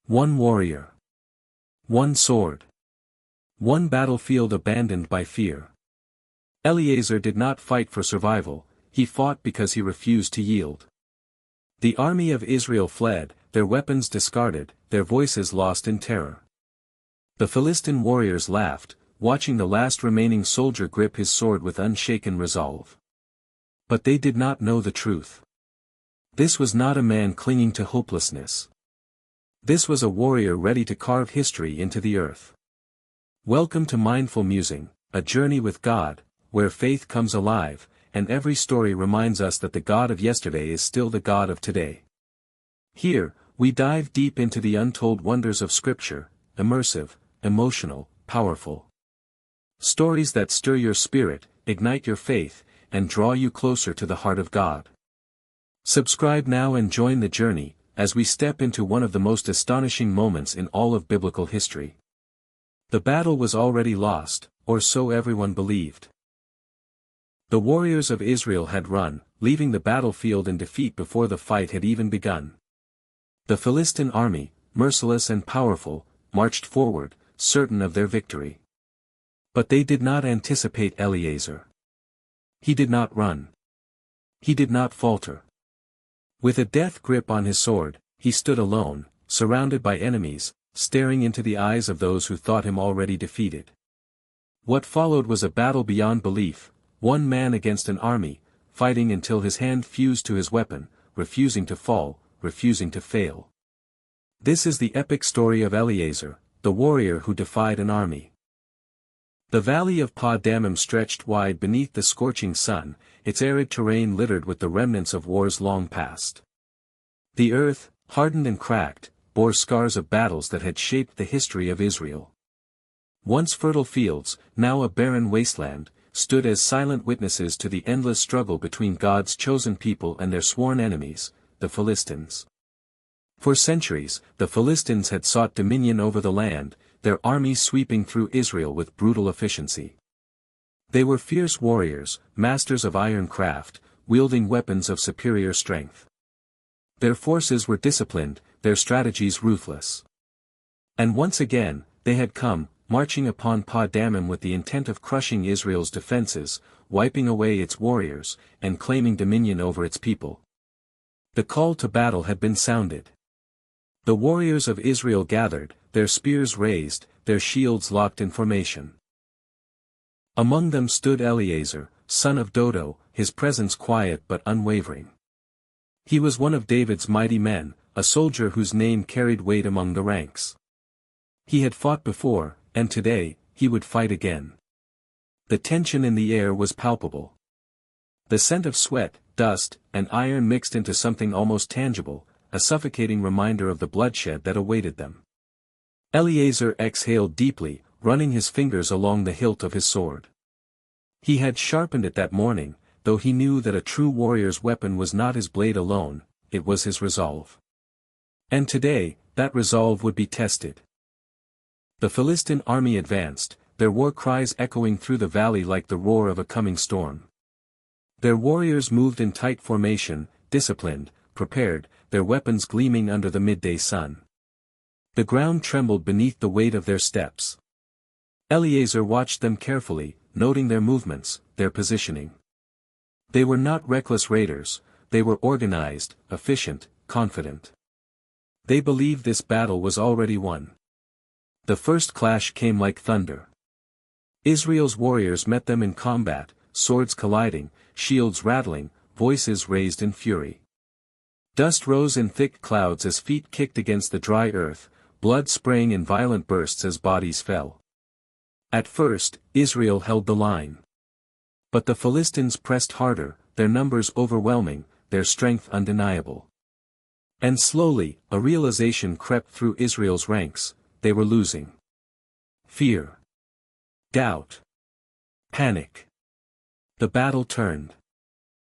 One warrior. One sword. One battlefield abandoned by fear. Eleazar did not fight for survival, he fought because he refused to yield. The army of Israel fled, their weapons discarded, their voices lost in terror. The Philistine warriors laughed, watching the last remaining soldier grip his sword with unshaken resolve. But they did not know the truth. This was not a man clinging to hopelessness. This was a warrior ready to carve history into the earth. Welcome to Mindful Musing, a journey with God, where faith comes alive, and every story reminds us that the God of yesterday is still the God of today. Here, we dive deep into the untold wonders of Scripture, immersive, emotional, powerful. Stories that stir your spirit, ignite your faith, and draw you closer to the heart of God. Subscribe now and join the journey, as we step into one of the most astonishing moments in all of biblical history. The battle was already lost, or so everyone believed. The warriors of Israel had run, leaving the battlefield in defeat before the fight had even begun. The Philistine army, merciless and powerful, marched forward, certain of their victory. But they did not anticipate Eleazar. He did not run. He did not falter. With a death grip on his sword, he stood alone, surrounded by enemies, staring into the eyes of those who thought him already defeated. What followed was a battle beyond belief, one man against an army, fighting until his hand fused to his weapon, refusing to fall, refusing to fail. This is the epic story of Eleazar, the warrior who defied an army. The valley of Pa-Damim stretched wide beneath the scorching sun, its arid terrain littered with the remnants of wars long past. The earth, hardened and cracked, bore scars of battles that had shaped the history of Israel. Once fertile fields, now a barren wasteland, stood as silent witnesses to the endless struggle between God's chosen people and their sworn enemies, the Philistines. For centuries, the Philistines had sought dominion over the land, their armies sweeping through Israel with brutal efficiency. They were fierce warriors, masters of iron craft, wielding weapons of superior strength. Their forces were disciplined, their strategies ruthless. And once again, they had come, marching upon Pa-Damim with the intent of crushing Israel's defenses, wiping away its warriors, and claiming dominion over its people. The call to battle had been sounded. The warriors of Israel gathered, their spears raised, their shields locked in formation. Among them stood Eleazar, son of Dodo, his presence quiet but unwavering. He was one of David's mighty men, a soldier whose name carried weight among the ranks. He had fought before, and today, he would fight again. The tension in the air was palpable. The scent of sweat, dust, and iron mixed into something almost tangible, a suffocating reminder of the bloodshed that awaited them. Eleazar exhaled deeply, running his fingers along the hilt of his sword. He had sharpened it that morning, though he knew that a true warrior's weapon was not his blade alone, it was his resolve. And today, that resolve would be tested. The Philistine army advanced, their war cries echoing through the valley like the roar of a coming storm. Their warriors moved in tight formation, disciplined, prepared, their weapons gleaming under the midday sun. The ground trembled beneath the weight of their steps. Eleazar watched them carefully, noting their movements, their positioning. They were not reckless raiders, they were organized, efficient, confident. They believed this battle was already won. The first clash came like thunder. Israel's warriors met them in combat, swords colliding, shields rattling, voices raised in fury. Dust rose in thick clouds as feet kicked against the dry earth, blood spraying in violent bursts as bodies fell. At first, Israel held the line. But the Philistines pressed harder, their numbers overwhelming, their strength undeniable. And slowly, a realization crept through Israel's ranks: they were losing. Fear. Doubt. Panic. The battle turned.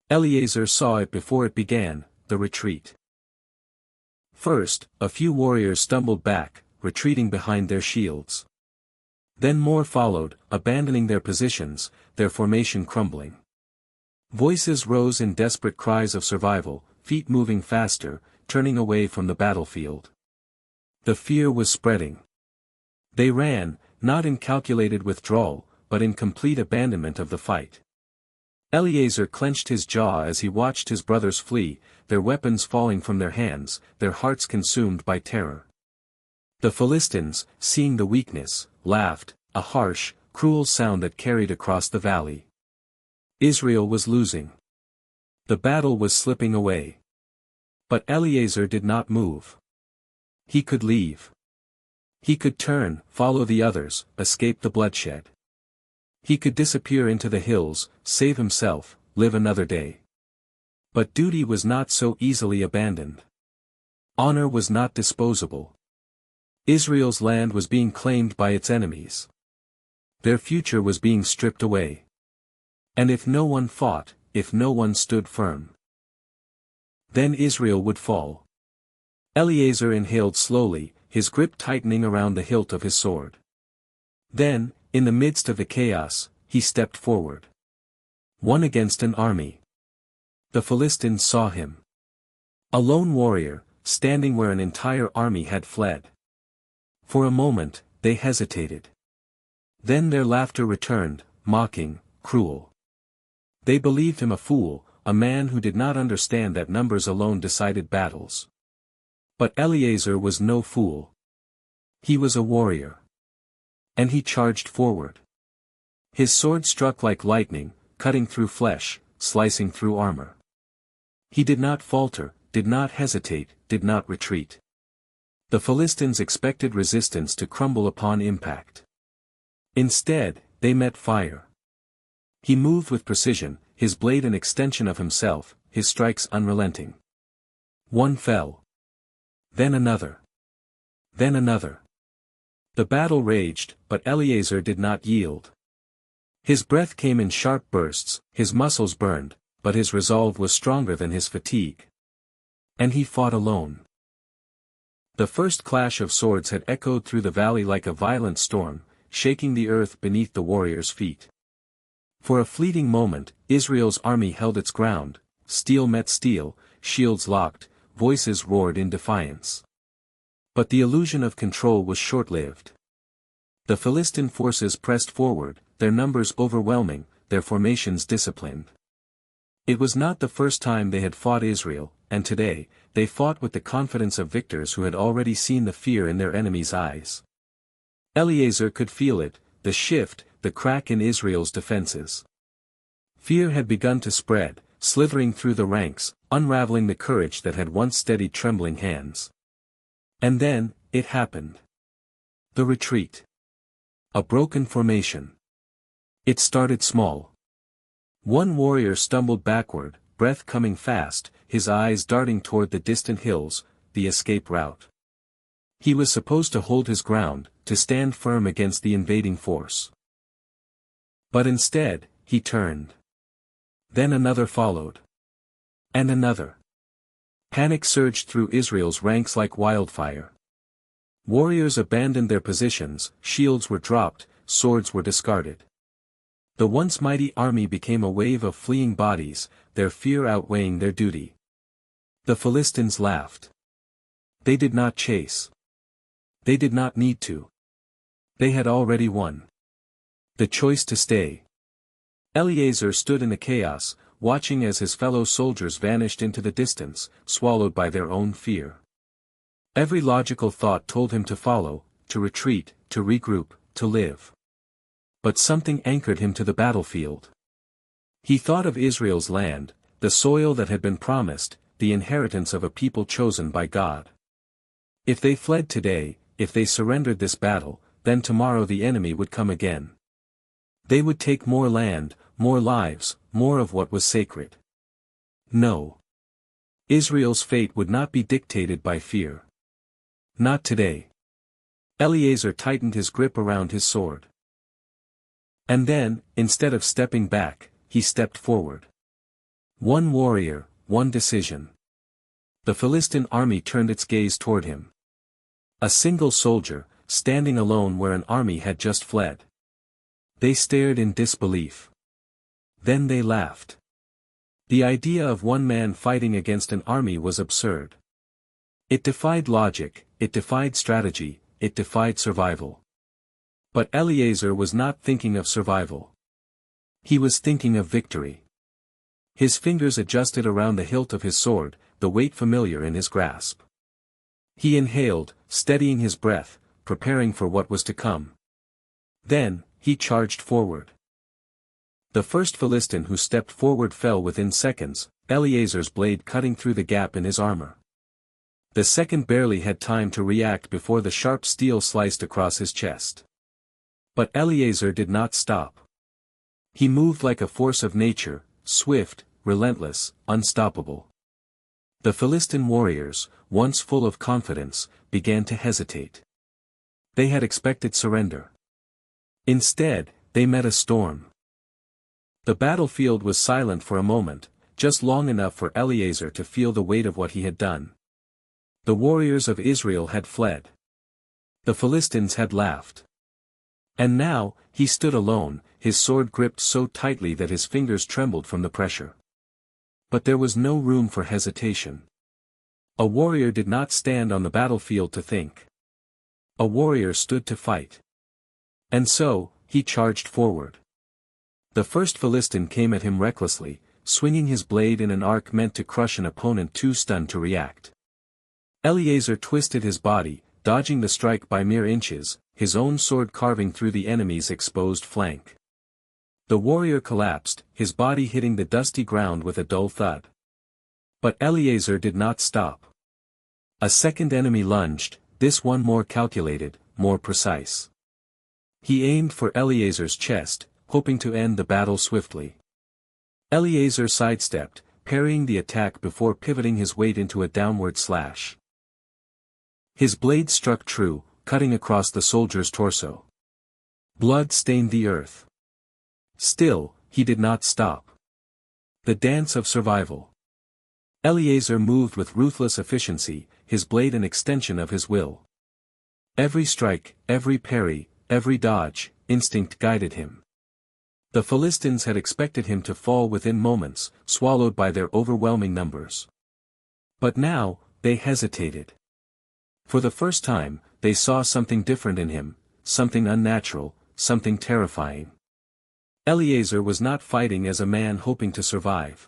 Eleazar saw it before it began, the retreat. First, a few warriors stumbled back, retreating behind their shields. Then more followed, abandoning their positions, their formation crumbling. Voices rose in desperate cries of survival, feet moving faster, turning away from the battlefield. The fear was spreading. They ran, not in calculated withdrawal, but in complete abandonment of the fight. Eleazar clenched his jaw as he watched his brothers flee, their weapons falling from their hands, their hearts consumed by terror. The Philistines, seeing the weakness, laughed, a harsh, cruel sound that carried across the valley. Israel was losing. The battle was slipping away. But Eleazar did not move. He could leave. He could turn, follow the others, escape the bloodshed. He could disappear into the hills, save himself, live another day. But duty was not so easily abandoned. Honor was not disposable. Israel's land was being claimed by its enemies. Their future was being stripped away. And if no one fought, if no one stood firm, then Israel would fall. Eleazar inhaled slowly, his grip tightening around the hilt of his sword. Then, in the midst of the chaos, he stepped forward. One against an army. The Philistines saw him. A lone warrior, standing where an entire army had fled. For a moment, they hesitated. Then their laughter returned, mocking, cruel. They believed him a fool, a man who did not understand that numbers alone decided battles. But Eleazar was no fool. He was a warrior. And he charged forward. His sword struck like lightning, cutting through flesh, slicing through armor. He did not falter, did not hesitate, did not retreat. The Philistines expected resistance to crumble upon impact. Instead, they met fire. He moved with precision, his blade an extension of himself, his strikes unrelenting. One fell. Then another. Then another. The battle raged, but Eleazar did not yield. His breath came in sharp bursts, his muscles burned, but his resolve was stronger than his fatigue. And he fought alone. The first clash of swords had echoed through the valley like a violent storm, shaking the earth beneath the warrior's feet. For a fleeting moment, Israel's army held its ground, steel met steel, shields locked, voices roared in defiance. But the illusion of control was short-lived. The Philistine forces pressed forward, their numbers overwhelming, their formations disciplined. It was not the first time they had fought Israel, and today, they fought with the confidence of victors who had already seen the fear in their enemies' eyes. Eleazar could feel it, the shift, the crack in Israel's defenses. Fear had begun to spread, slithering through the ranks, unraveling the courage that had once steadied trembling hands. And then, it happened. The retreat. A broken formation. It started small. One warrior stumbled backward, breath coming fast, his eyes darting toward the distant hills, the escape route. He was supposed to hold his ground, to stand firm against the invading force. But instead, he turned. Then another followed. And another. Panic surged through Israel's ranks like wildfire. Warriors abandoned their positions, shields were dropped, swords were discarded. The once mighty army became a wave of fleeing bodies, their fear outweighing their duty. The Philistines laughed. They did not chase. They did not need to. They had already won. The choice to stay. Eleazar stood in the chaos, watching as his fellow soldiers vanished into the distance, swallowed by their own fear. Every logical thought told him to follow, to retreat, to regroup, to live. But something anchored him to the battlefield. He thought of Israel's land, the soil that had been promised, the inheritance of a people chosen by God. If they fled today, if they surrendered this battle, then tomorrow the enemy would come again. They would take more land, more lives, more of what was sacred. No. Israel's fate would not be dictated by fear. Not today. Eleazar tightened his grip around his sword. And then, instead of stepping back, he stepped forward. One warrior, one decision. The Philistine army turned its gaze toward him. A single soldier, standing alone where an army had just fled. They stared in disbelief. Then they laughed. The idea of one man fighting against an army was absurd. It defied logic, it defied strategy, it defied survival. But Eleazar was not thinking of survival. He was thinking of victory. His fingers adjusted around the hilt of his sword, the weight familiar in his grasp. He inhaled, steadying his breath, preparing for what was to come. Then, he charged forward. The first Philistine who stepped forward fell within seconds, Eleazar's blade cutting through the gap in his armor. The second barely had time to react before the sharp steel sliced across his chest. But Eleazar did not stop. He moved like a force of nature, swift, relentless, unstoppable. The Philistine warriors, once full of confidence, began to hesitate. They had expected surrender. Instead, they met a storm. The battlefield was silent for a moment, just long enough for Eleazar to feel the weight of what he had done. The warriors of Israel had fled. The Philistines had laughed. And now, he stood alone, his sword gripped so tightly that his fingers trembled from the pressure. But there was no room for hesitation. A warrior did not stand on the battlefield to think. A warrior stood to fight. And so, he charged forward. The first Philistine came at him recklessly, swinging his blade in an arc meant to crush an opponent too stunned to react. Eleazar twisted his body, dodging the strike by mere inches, his own sword carving through the enemy's exposed flank. The warrior collapsed, his body hitting the dusty ground with a dull thud. But Eleazar did not stop. A second enemy lunged, this one more calculated, more precise. He aimed for Eleazar's chest, hoping to end the battle swiftly. Eleazar sidestepped, parrying the attack before pivoting his weight into a downward slash. His blade struck true, cutting across the soldier's torso. Blood stained the earth. Still, he did not stop. The dance of survival. Eleazar moved with ruthless efficiency, his blade an extension of his will. Every strike, every parry, every dodge, instinct guided him. The Philistines had expected him to fall within moments, swallowed by their overwhelming numbers. But now, they hesitated. For the first time, they saw something different in him, something unnatural, something terrifying. Eleazar was not fighting as a man hoping to survive.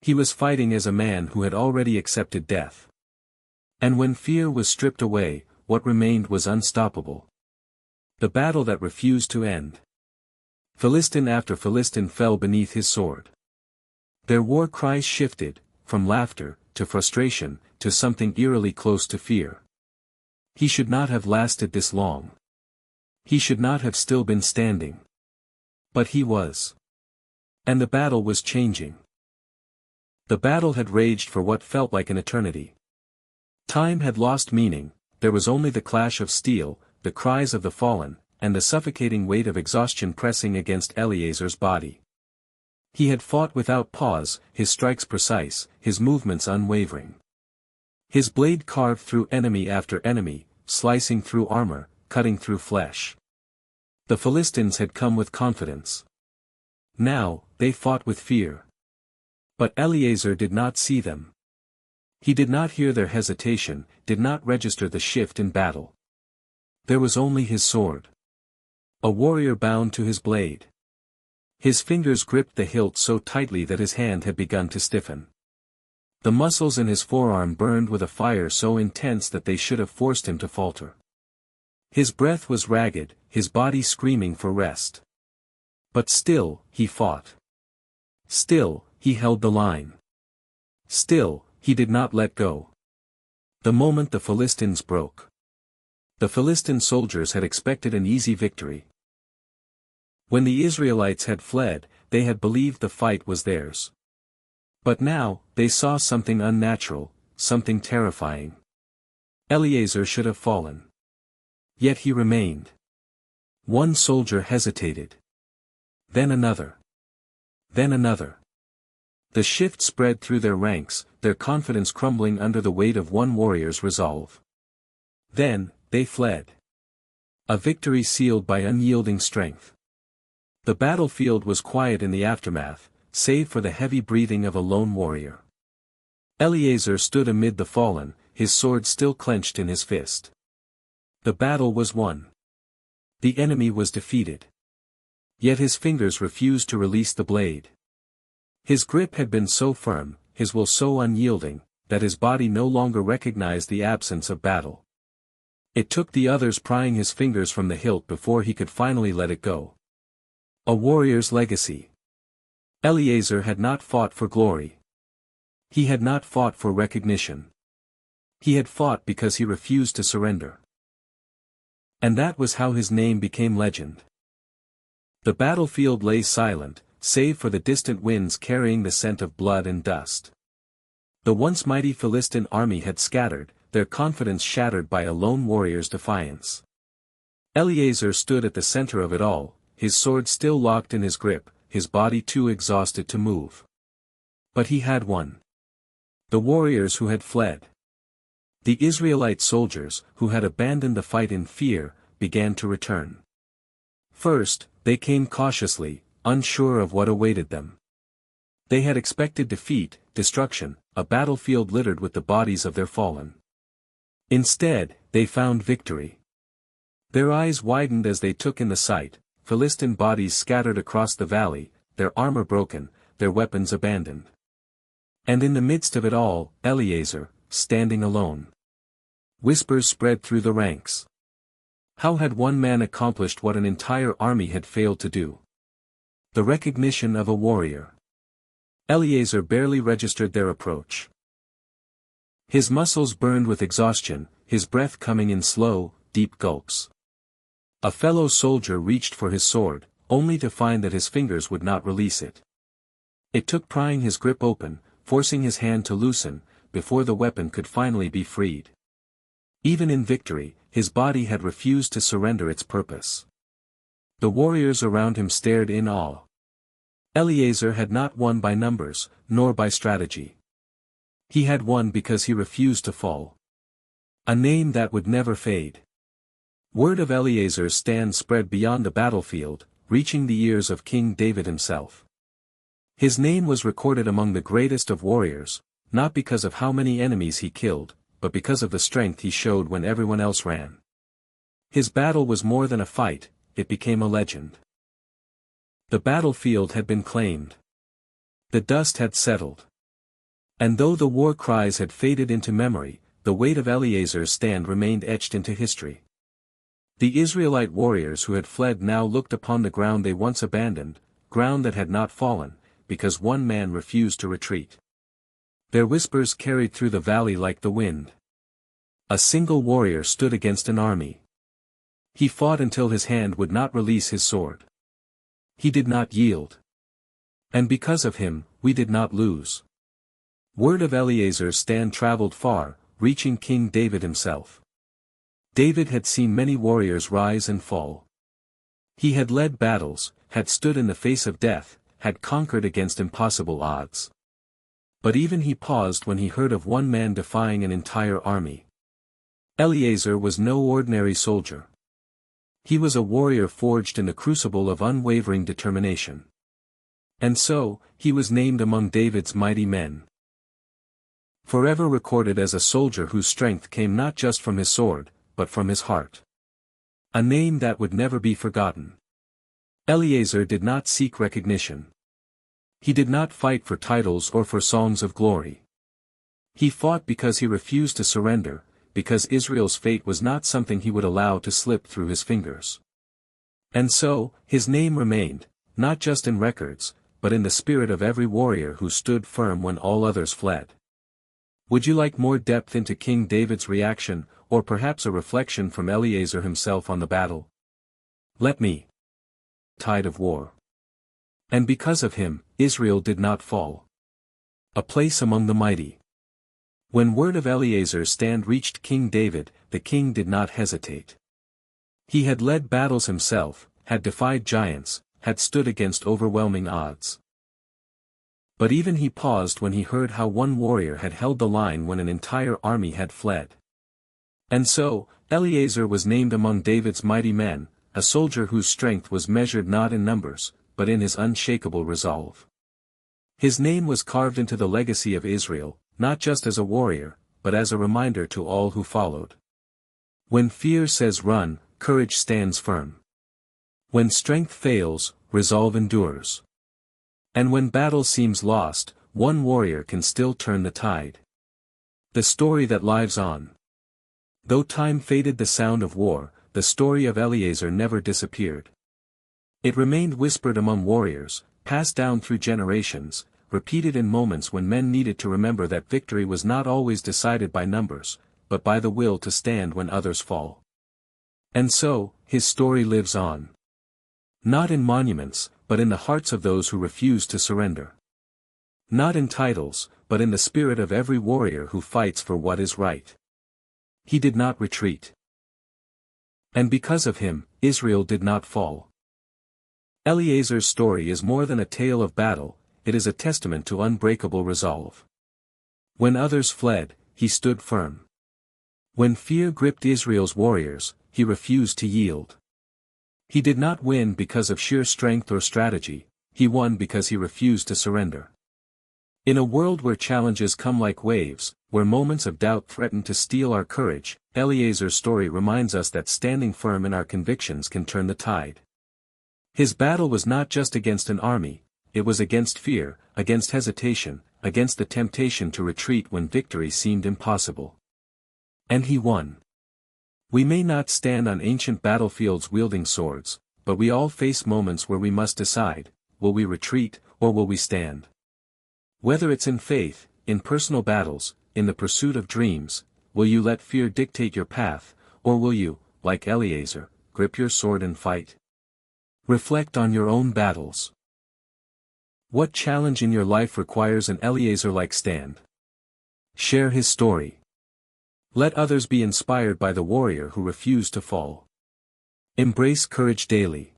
He was fighting as a man who had already accepted death. And when fear was stripped away, what remained was unstoppable. The battle that refused to end. Philistine after Philistine fell beneath his sword. Their war cries shifted, from laughter, to frustration, to something eerily close to fear. He should not have lasted this long. He should not have still been standing. But he was. And the battle was changing. The battle had raged for what felt like an eternity. Time had lost meaning, there was only the clash of steel, the cries of the fallen, and the suffocating weight of exhaustion pressing against Eleazar's body. He had fought without pause, his strikes precise, his movements unwavering. His blade carved through enemy after enemy, slicing through armor, cutting through flesh. The Philistines had come with confidence. Now, they fought with fear. But Eleazar did not see them. He did not hear their hesitation, did not register the shift in battle. There was only his sword. A warrior bound to his blade. His fingers gripped the hilt so tightly that his hand had begun to stiffen. The muscles in his forearm burned with a fire so intense that they should have forced him to falter. His breath was ragged, his body screaming for rest. But still, he fought. Still, he held the line. Still, he did not let go. The moment the Philistines broke. The Philistine soldiers had expected an easy victory. When the Israelites had fled, they had believed the fight was theirs. But now, they saw something unnatural, something terrifying. Eleazar should have fallen. Yet he remained. One soldier hesitated. Then another. Then another. The shift spread through their ranks, their confidence crumbling under the weight of one warrior's resolve. Then, they fled. A victory sealed by unyielding strength. The battlefield was quiet in the aftermath, save for the heavy breathing of a lone warrior. Eleazar stood amid the fallen, his sword still clenched in his fist. The battle was won. The enemy was defeated. Yet his fingers refused to release the blade. His grip had been so firm, his will so unyielding, that his body no longer recognized the absence of battle. It took the others prying his fingers from the hilt before he could finally let it go. A warrior's legacy. Eleazar had not fought for glory. He had not fought for recognition. He had fought because he refused to surrender. And that was how his name became legend. The battlefield lay silent, save for the distant winds carrying the scent of blood and dust. The once mighty Philistine army had scattered, their confidence shattered by a lone warrior's defiance. Eleazar stood at the center of it all, his sword still locked in his grip, his body too exhausted to move. But he had won. The warriors who had fled. The Israelite soldiers, who had abandoned the fight in fear, began to return. First, they came cautiously, unsure of what awaited them. They had expected defeat, destruction, a battlefield littered with the bodies of their fallen. Instead, they found victory. Their eyes widened as they took in the sight, Philistine bodies scattered across the valley, their armor broken, their weapons abandoned. And in the midst of it all, Eleazar, standing alone. Whispers spread through the ranks. How had one man accomplished what an entire army had failed to do? The recognition of a warrior. Eleazar barely registered their approach. His muscles burned with exhaustion, his breath coming in slow, deep gulps. A fellow soldier reached for his sword, only to find that his fingers would not release it. It took prying his grip open, forcing his hand to loosen, before the weapon could finally be freed. Even in victory, his body had refused to surrender its purpose. The warriors around him stared in awe. Eleazar had not won by numbers, nor by strategy. He had won because he refused to fall. A name that would never fade. Word of Eleazar's stand spread beyond the battlefield, reaching the ears of King David himself. His name was recorded among the greatest of warriors, not because of how many enemies he killed, but because of the strength he showed when everyone else ran. His battle was more than a fight, it became a legend. The battlefield had been claimed. The dust had settled. And though the war cries had faded into memory, the weight of Eleazar's stand remained etched into history. The Israelite warriors who had fled now looked upon the ground they once abandoned, ground that had not fallen, because one man refused to retreat. Their whispers carried through the valley like the wind. A single warrior stood against an army. He fought until his hand would not release his sword. He did not yield. And because of him, we did not lose. Word of Eleazar's stand traveled far, reaching King David himself. David had seen many warriors rise and fall. He had led battles, had stood in the face of death, had conquered against impossible odds. But even he paused when he heard of one man defying an entire army. Eleazar was no ordinary soldier. He was a warrior forged in the crucible of unwavering determination. And so, he was named among David's mighty men. Forever recorded as a soldier whose strength came not just from his sword, but from his heart. A name that would never be forgotten. Eleazar did not seek recognition. He did not fight for titles or for songs of glory. He fought because he refused to surrender, because Israel's fate was not something he would allow to slip through his fingers. And so, his name remained, not just in records, but in the spirit of every warrior who stood firm when all others fled. Would you like more depth into King David's reaction, or perhaps a reflection from Eleazar himself on the battle? Let me. Tide of war. And because of him, Israel did not fall. A place among the mighty. When word of Eleazar's stand reached King David, the king did not hesitate. He had led battles himself, had defied giants, had stood against overwhelming odds. But even he paused when he heard how one warrior had held the line when an entire army had fled. And so, Eleazar was named among David's mighty men, a soldier whose strength was measured not in numbers, but in his unshakable resolve. His name was carved into the legacy of Israel, not just as a warrior, but as a reminder to all who followed. When fear says run, courage stands firm. When strength fails, resolve endures. And when battle seems lost, one warrior can still turn the tide. The story that lives on. Though time faded the sound of war, the story of Eleazar never disappeared. It remained whispered among warriors, passed down through generations, repeated in moments when men needed to remember that victory was not always decided by numbers, but by the will to stand when others fall. And so, his story lives on. Not in monuments, but in the hearts of those who refuse to surrender. Not in titles, but in the spirit of every warrior who fights for what is right. He did not retreat. And because of him, Israel did not fall. Eleazar's story is more than a tale of battle, it is a testament to unbreakable resolve. When others fled, he stood firm. When fear gripped Israel's warriors, he refused to yield. He did not win because of sheer strength or strategy, he won because he refused to surrender. In a world where challenges come like waves, where moments of doubt threaten to steal our courage, Eleazar's story reminds us that standing firm in our convictions can turn the tide. His battle was not just against an army, it was against fear, against hesitation, against the temptation to retreat when victory seemed impossible. And he won. We may not stand on ancient battlefields wielding swords, but we all face moments where we must decide, will we retreat, or will we stand? Whether it's in faith, in personal battles, in the pursuit of dreams, will you let fear dictate your path, or will you, like Eleazar, grip your sword and fight? Reflect on your own battles. What challenge in your life requires an Eleazar-like stand? Share his story. Let others be inspired by the warrior who refused to fall. Embrace courage daily.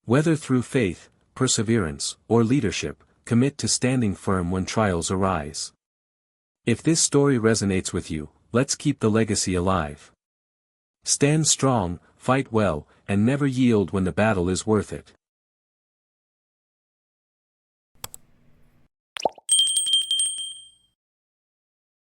Whether through faith, perseverance, or leadership, commit to standing firm when trials arise. If this story resonates with you, let's keep the legacy alive. Stand strong, fight well, and never yield when the battle is worth it.